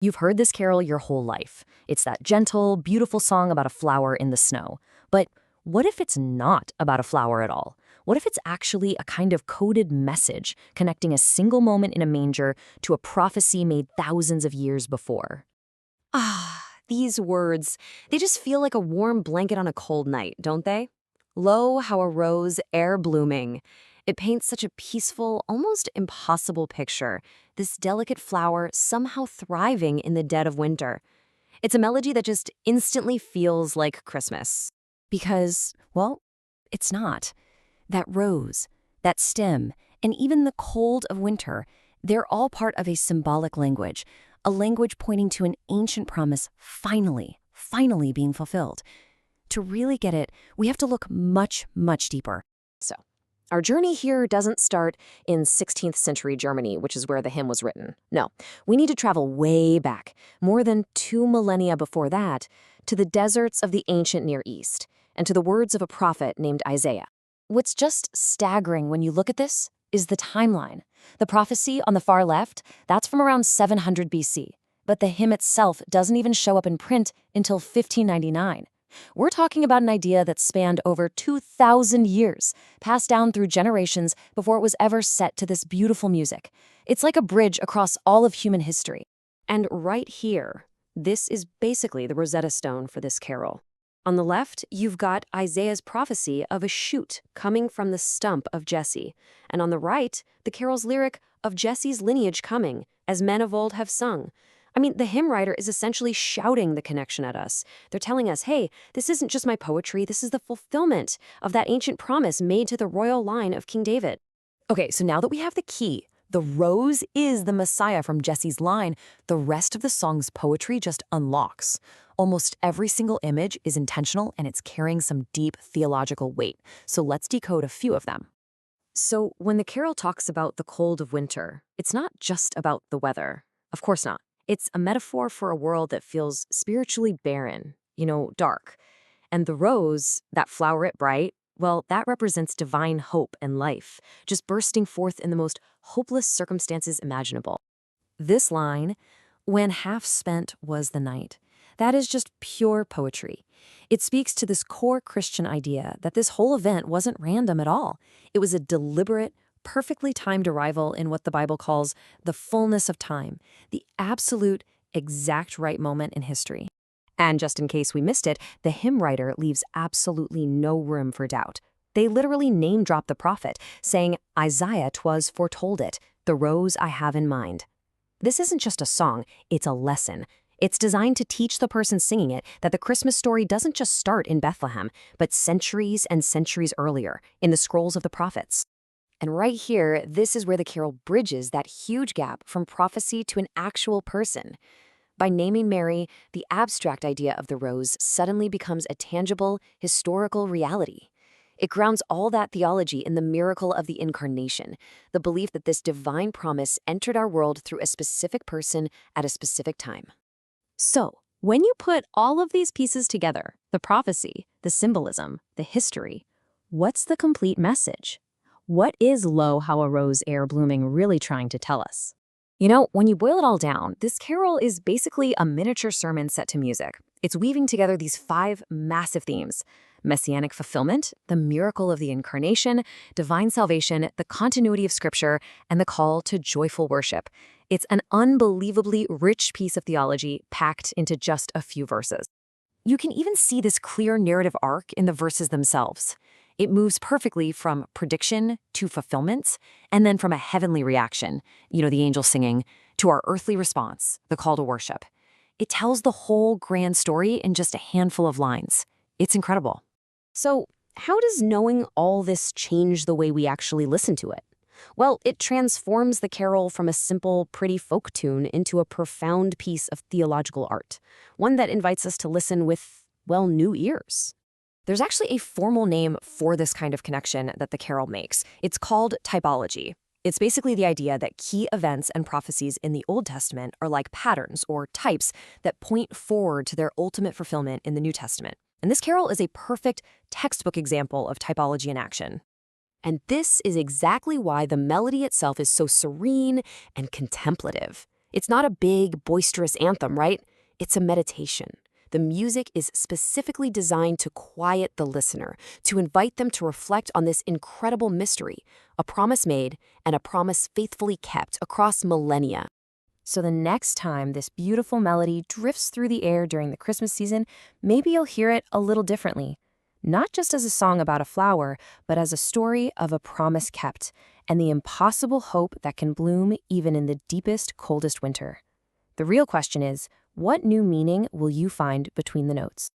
You've heard this carol your whole life. It's that gentle, beautiful song about a flower in the snow. But what if it's not about a flower at all? What if it's actually a kind of coded message connecting a single moment in a manger to a prophecy made thousands of years before? Ah, these words, they just feel like a warm blanket on a cold night, don't they? Lo, how a rose ere blooming. It paints such a peaceful, almost impossible picture, this delicate flower somehow thriving in the dead of winter. It's a melody that just instantly feels like Christmas. Because, well, it's not. That rose, that stem, and even the cold of winter, they're all part of a symbolic language, a language pointing to an ancient promise finally being fulfilled. To really get it, we have to look much, much deeper. So, our journey here doesn't start in 16th century Germany, which is where the hymn was written. No, we need to travel way back, more than 2 millennia before that, to the deserts of the ancient Near East, and to the words of a prophet named Isaiah. What's just staggering when you look at this is the timeline. The prophecy on the far left, that's from around 700 BC, but the hymn itself doesn't even show up in print until 1599. We're talking about an idea that spanned over 2,000 years, passed down through generations before it was ever set to this beautiful music. It's like a bridge across all of human history. And right here, this is basically the Rosetta Stone for this carol. On the left, you've got Isaiah's prophecy of a shoot coming from the stump of Jesse. And on the right, the carol's lyric of Jesse's lineage coming, as men of old have sung. I mean, the hymn writer is essentially shouting the connection at us. They're telling us, hey, this isn't just my poetry, this is the fulfillment of that ancient promise made to the royal line of King David. Okay, so now that we have the key, the rose is the Messiah from Jesse's line, the rest of the song's poetry just unlocks. Almost every single image is intentional and it's carrying some deep theological weight. So let's decode a few of them. So when the carol talks about the cold of winter, it's not just about the weather. Of course not. It's a metaphor for a world that feels spiritually barren, dark. And the rose, that floweret bright, well, that represents divine hope and life, just bursting forth in the most hopeless circumstances imaginable. This line, when half spent was the night, that is just pure poetry. It speaks to this core Christian idea that this whole event wasn't random at all. It was a deliberate, perfectly timed arrival in what the Bible calls the fullness of time, the absolute, exact right moment in history. And just in case we missed it, the hymn writer leaves absolutely no room for doubt. They literally name-drop the prophet, saying, Isaiah 'twas foretold it, the rose I have in mind. This isn't just a song, it's a lesson. It's designed to teach the person singing it that the Christmas story doesn't just start in Bethlehem, but centuries and centuries earlier, in the scrolls of the prophets. And right here, this is where the carol bridges that huge gap from prophecy to an actual person. By naming Mary, the abstract idea of the rose suddenly becomes a tangible, historical reality. It grounds all that theology in the miracle of the incarnation, the belief that this divine promise entered our world through a specific person at a specific time. So, when you put all of these pieces together, the prophecy, the symbolism, the history, what's the complete message? What is Lo, How a Rose Ere Blooming really trying to tell us? When you boil it all down, this carol is basically a miniature sermon set to music. It's weaving together these 5 massive themes: messianic fulfillment, the miracle of the incarnation, divine salvation, the continuity of Scripture, and the call to joyful worship. It's an unbelievably rich piece of theology packed into just a few verses. You can even see this clear narrative arc in the verses themselves. It moves perfectly from prediction to fulfillment, and then from a heavenly reaction, the angel singing, to our earthly response, the call to worship. It tells the whole grand story in just a handful of lines. It's incredible. So, how does knowing all this change the way we actually listen to it? Well, it transforms the carol from a simple, pretty folk tune into a profound piece of theological art, one that invites us to listen with, new ears. There's actually a formal name for this kind of connection that the carol makes. It's called typology. It's basically the idea that key events and prophecies in the Old Testament are like patterns or types that point forward to their ultimate fulfillment in the New Testament. And this carol is a perfect textbook example of typology in action. And this is exactly why the melody itself is so serene and contemplative. It's not a big, boisterous anthem, right? It's a meditation. The music is specifically designed to quiet the listener, to invite them to reflect on this incredible mystery, a promise made and a promise faithfully kept across millennia. So the next time this beautiful melody drifts through the air during the Christmas season, maybe you'll hear it a little differently. Not just as a song about a flower, but as a story of a promise kept and the impossible hope that can bloom even in the deepest, coldest winter. The real question is, what new meaning will you find between the notes?